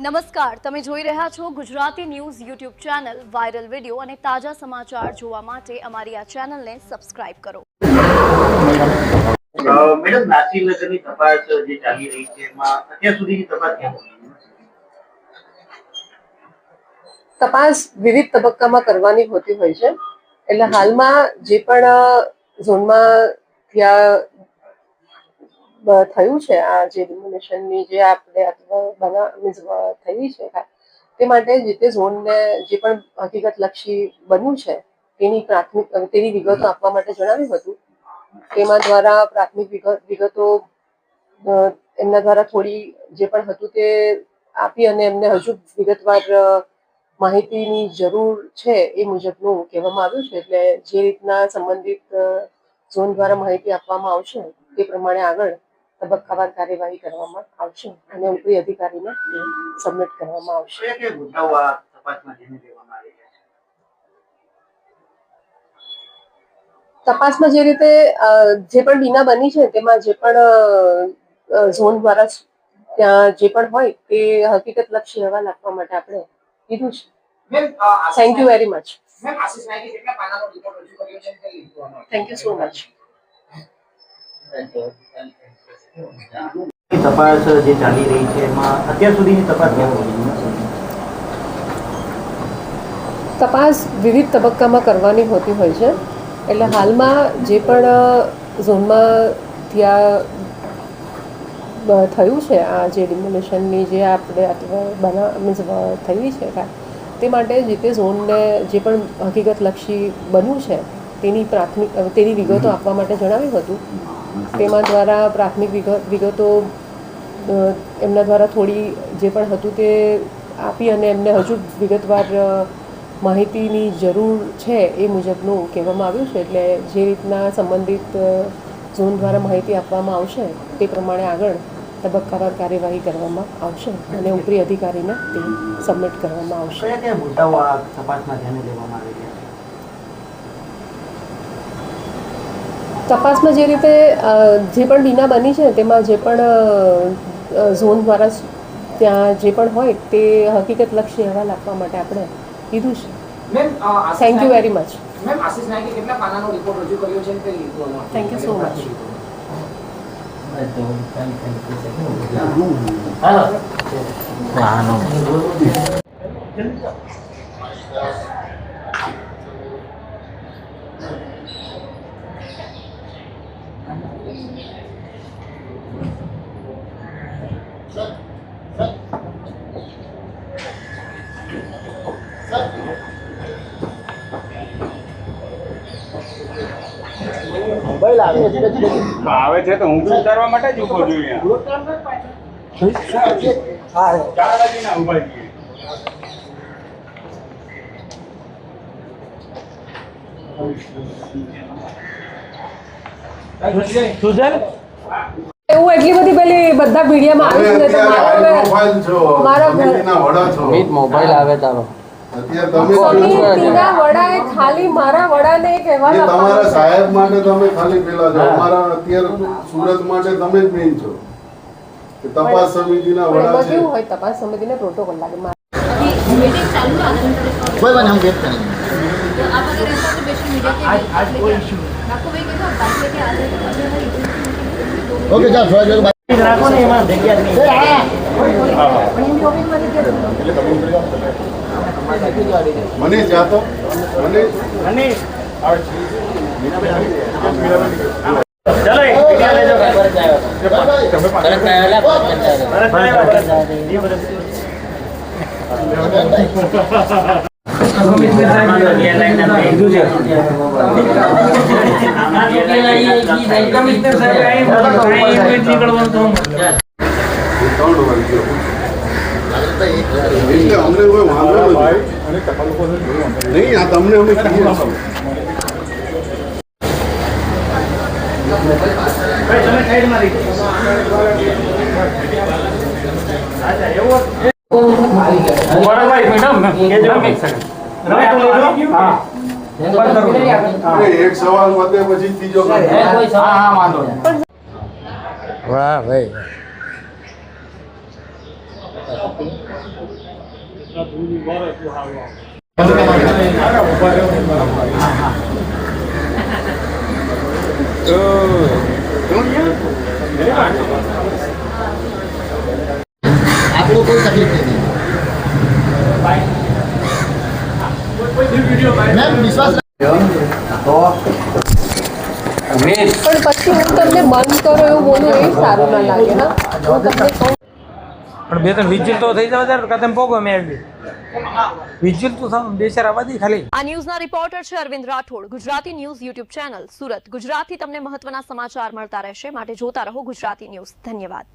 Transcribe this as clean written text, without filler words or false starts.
નમસ્કાર, તમે જોઈ રહ્યા છો Gujarati news YouTube channel. Viral video અને તાજા સમાચાર જોવા માટે અમારી આ ચેનલને સબસ્ક્રાઇબ કરો. મેડમ, નાસીનગરની તપાસ જે ચાલી રહી છે એમાં અત્યાર સુધીની તપાસ કેમ રહી? તપાસ વિવિધ તબક્કામાં કરવાની હોતી હોય છે. એટલે હાલમાં જે પણ ઝોનમાં થયું છે, આ જે ડિમોલેશનની જે આપણે થઈ છે, તે માટે જે તે ઝોનને જે પણ હકીકતલક્ષી બન્યું છે તેની વિગતો આપવા માટે જણાવ્યું હતું. તેમાં દ્વારા પ્રાથમિક વિગતો એમના દ્વારા થોડી જે પણ હતું તે આપી અને એમને હજુ વિગતવાર માહિતીની જરૂર છે એ મુજબનું કહેવામાં આવ્યું છે. એટલે જે રીતના સંબંધિત ઝોન દ્વારા માહિતી આપવામાં આવશે તે પ્રમાણે આગળ તબક્કાવાર કાર્યવાહી કરવામાં આવશે અને ઉપરી અધિકારીને સબમિટ કરવામાં આવશે. કયા મુદ્દાઓ આ તપાસમાં ધ્યાને લેવામાં આવી રહ્યા છે? તપાસમાં જે રીતે જે પણ બીના બની છે તેમાં જે પણ ઝોન દ્વારા ત્યાં જે પણ હોય તે હકીકતલક્ષી અહેવાલ આપવા માટે આપણે કીધું છે. Thank you very much. Thank you so much. તપાસ જે ચાલી રહી છે એમાં અત્યાર સુધીની તપાસ કેમ રહી? તપાસ વિવિધ તબક્કામાં કરવાની હોતી હોય છે. એટલે હાલમાં જે પણ ઝોનમાં થયું છે, આ જે ડિમોલેશનની જે આપણે થઈ છે તે માટે જે તે ઝોનને જે પણ હકીકતલક્ષી બન્યું છે તેની વિગતો આપવા માટે જણાવ્યું હતું. તેમાં દ્વારા પ્રાથમિક વિગતો એમના દ્વારા થોડી જે પણ હતું તે આપી અને એમને હજુ વિગતવાર માહિતીની જરૂર છે એ મુજબનું કહેવામાં આવ્યું છે. એટલે જે રીતના સંબંધિત ઝોન દ્વારા માહિતી આપવામાં આવશે તે પ્રમાણે આગળ તબક્કાવાર કાર્યવાહી કરવામાં આવશે અને ઉપરી અધિકારીને તે સબમિટ કરવામાં આવશે. કયા મુદ્દાઓ આ તપાસમાં ધ્યાને લેવામાં આવી રહ્યા છે? તપાસમાં જે રીતે જે પણ બીના બની છે તેમાં જે પણ ઝોન દ્વારા ત્યાં જે પણ હોય તે હકીકતલક્ષી અહેવાલ આપવા માટે આપણે કીધું છે. Thank you very much. Thank you so much. Mobile આવે છે તો હું ઉતારવા માટે જ ઉભો છું અહીંયા. 4 વાગ્યાના ઉભા છીએ. એવું એટલી બધી પેલી બધા મીડિયામાં આવી છે મોબાઈલ આવે તારો વડાએ ખાલી મારા વડાને એક અહેવાલ તમારા સાહેબ માટે તમે ખાલી પેલા છો, અમારા અત્યારે સુરત માટે તમે જ મેઇન છો. તપાસ સમિતિના વડા છે. કેવું હોય તપાસ સમિતિને પ્રોટોકોલ લાગે. कोई बात हम वेट करेंगे. तो आप अगर ऐसा तो बेशक मीडिया के आज कोई इशू आपको वही कहना बात लेके आ जाए ओके जा थोड़ा देर बाद રાખો ને એમાં જગ્યા નહીં. મને જાતો મને ચાલો એક વિડિયો લેજો. करंट आया बात करता એટલે અમને કોઈ વાંધો નથી. નહીં, આ તમને અમે કહીએ છીએ. તમે સાઈડમાં રહી એક સવાલ પતે પછી ત્રીજો. હા વાંધો નહીં. वाह भाई आपको कोई तकलीफ नहीं मैम विश्वास પણ પછી હું તમને બંધ કરો એવું બોલું એ સારું ના લાગે ના હું તમને કહું પણ બે ત્રણ વિજ્યુલ તો થઈ જવા ત્યારે કદમ પોગો મેળવી વિજ્યુલ તો બેચારા વાદી ખાલી આ ન્યૂઝના રિપોર્ટર છે Arvind Rathod. Gujarati news YouTube channel Surat. ગુજરાતથી તમને મહત્વના સમાચાર મળતા રહેશે, માટે જોતા રહો ગુજરાતી ન્યૂઝ. ધન્યવાદ.